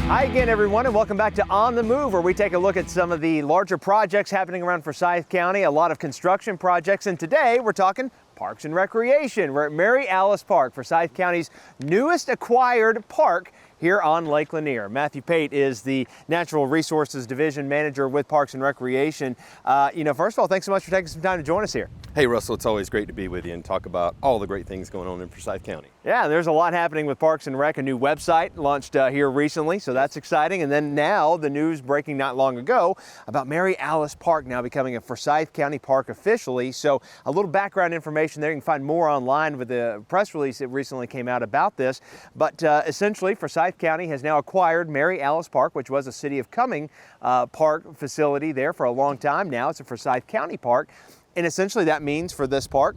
Hi again, everyone, and welcome back to On the Move, where we take a look at some of the larger projects happening around Forsyth County, a lot of construction projects, and today we're talking Parks and Recreation. We're at Mary Alice Park, Forsyth County's newest acquired park here on Lake Lanier. Matthew Pate is the Natural Resources Division Manager with Parks and Recreation. First of all, thanks so much for taking some time to join us here. Hey Russell, it's always great to be with you and talk about all the great things going on in Forsyth County. Yeah, there's a lot happening with Parks and Rec. A new website launched here recently, so that's exciting. And then now the news breaking not long ago about Mary Alice Park now becoming a Forsyth County park officially. So a little background information there. You can find more online with the press release that recently came out about this. But essentially, Forsyth County has now acquired Mary Alice Park, which was a City of Cumming park facility there for a long time. Now it's a Forsyth County park. And essentially that means for this park,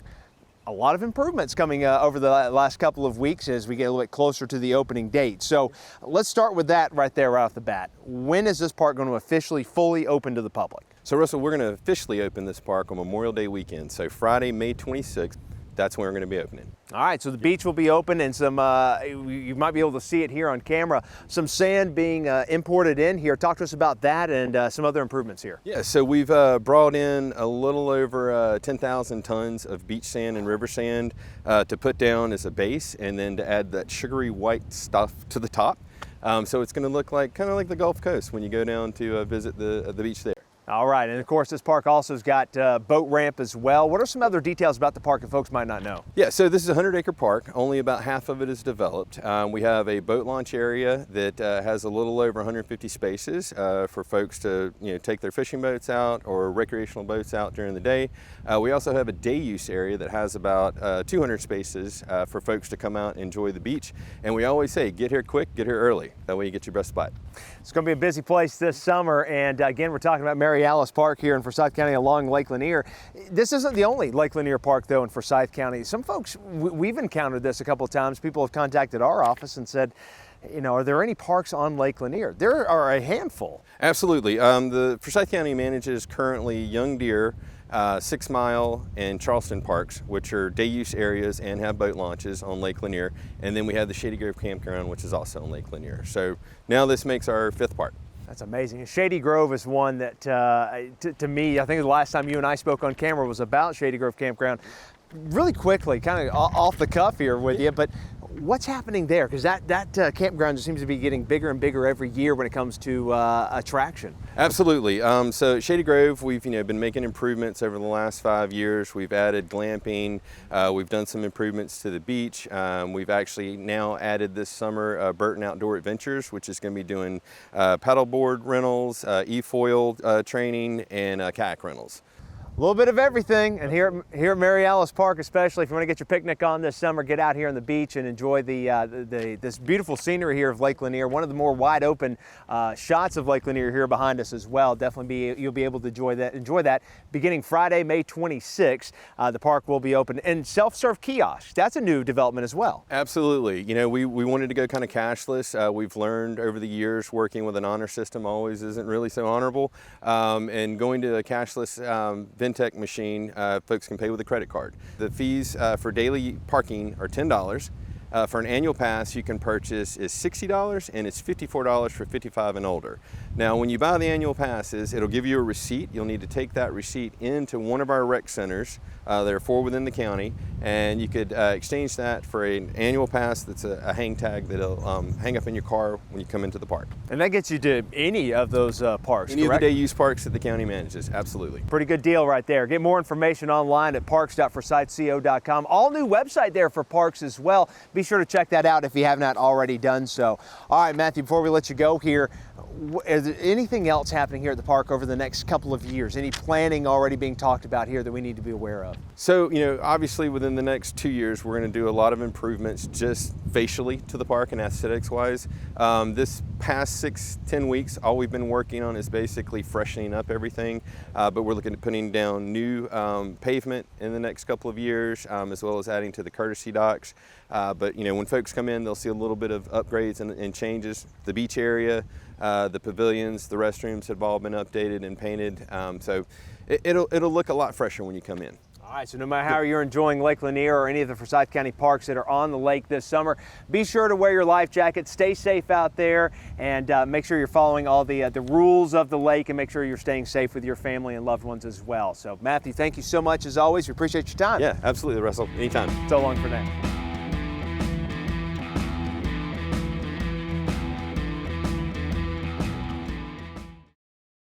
a lot of improvements coming over the last couple of weeks as we get a little bit closer to the opening date. So let's start with that right there right off the bat. When is this park going to officially fully open to the public? So Russell, we're going to officially open this park on Memorial Day weekend. So Friday, May 26th, that's when we're going to be opening. All right, so the beach will be open and some, you might be able to see it here on camera, some sand being imported in here. Talk to us about that and some other improvements here. Yeah, so we've brought in a little over 10,000 tons of beach sand and river sand to put down as a base and then to add that sugary white stuff to the top. So it's going to look like kind of like the Gulf Coast when you go down to visit the beach there. All right, and of course this park also has got boat ramp as well. What are some other details about the park that folks might not know? Yeah, so this is a 100-acre park. Only about half of it is developed. We have a boat launch area that has a little over 150 spaces for folks to take their fishing boats out or recreational boats out during the day. We also have a day use area that has about 200 spaces for folks to come out and enjoy the beach. And we always say, get here quick, get here early. That way you get your best spot. It's going to be a busy place this summer, and again, we're talking about Mary Alice Park here in Forsyth County along Lake Lanier. This isn't the only Lake Lanier park, though, in Forsyth County. Some folks, we've encountered this a couple of times. People have contacted our office and said, are there any parks on Lake Lanier? There are a handful. Absolutely. The Forsyth County manages currently Young Deer, 6 Mile, and Charleston parks, which are day use areas and have boat launches on Lake Lanier. And then we have the Shady Campground, which is also on Lake Lanier. So now this makes our 5th park. That's amazing. Shady Grove is one that, to me, I think the last time you and I spoke on camera was about Shady Grove Campground. Really quickly, kind of off the cuff here with you, but what's happening there? Because that campground just seems to be getting bigger and bigger every year when it comes to attraction. Absolutely. So Shady Grove, we've been making improvements over the last 5 years. We've added glamping. We've done some improvements to the beach. We've actually now added this summer Burton Outdoor Adventures, which is going to be doing paddleboard rentals, e-foil training, and kayak rentals. A little bit of everything, and here at Mary Alice Park, especially if you want to get your picnic on this summer, get out here on the beach and enjoy this beautiful scenery here of Lake Lanier. One of the more wide open shots of Lake Lanier here behind us as well. Definitely you'll be able to enjoy that beginning Friday, May 26th. The park will be open, and self-serve kiosks. That's a new development as well. Absolutely. We wanted to go kind of cashless. We've learned over the years working with an honor system always isn't really so honorable, and going to a cashless Ventec machine, folks can pay with a credit card. The fees for daily parking are $10. For an annual pass you can purchase is $60 and it's $54 for 55 and older. Now when you buy the annual passes, it'll give you a receipt. You'll need to take that receipt into one of our rec centers. There are 4 within the county, and you could exchange that for an annual pass that's a hang tag that'll hang up in your car when you come into the park. And that gets you to any of those parks, Any correct? of the day use parks that the county manages, absolutely. Pretty good deal right there. Get more information online at parks.forsythco.com. All new website there for parks as well. Be sure to check that out if you have not already done so. All right, Matthew, before we let you go here, is there anything else happening here at the park over the next couple of years? Any planning already being talked about here that we need to be aware of? So, obviously within the next 2 years, we're going to do a lot of improvements just facially to the park and aesthetics wise. This past 6-10 weeks, all we've been working on is basically freshening up everything, but we're looking at putting down new pavement in the next couple of years, as well as adding to the courtesy docks. But when folks come in, they'll see a little bit of upgrades and changes. The beach area, the pavilions, the restrooms have all been updated and painted. So it'll look a lot fresher when you come in. All right, so no matter how you're enjoying Lake Lanier or any of the Forsyth County parks that are on the lake this summer, be sure to wear your life jacket, stay safe out there, and make sure you're following all the rules of the lake, and make sure you're staying safe with your family and loved ones as well. So Matthew, thank you so much as always. We appreciate your time. Yeah, absolutely, Russell. Anytime. So long for now.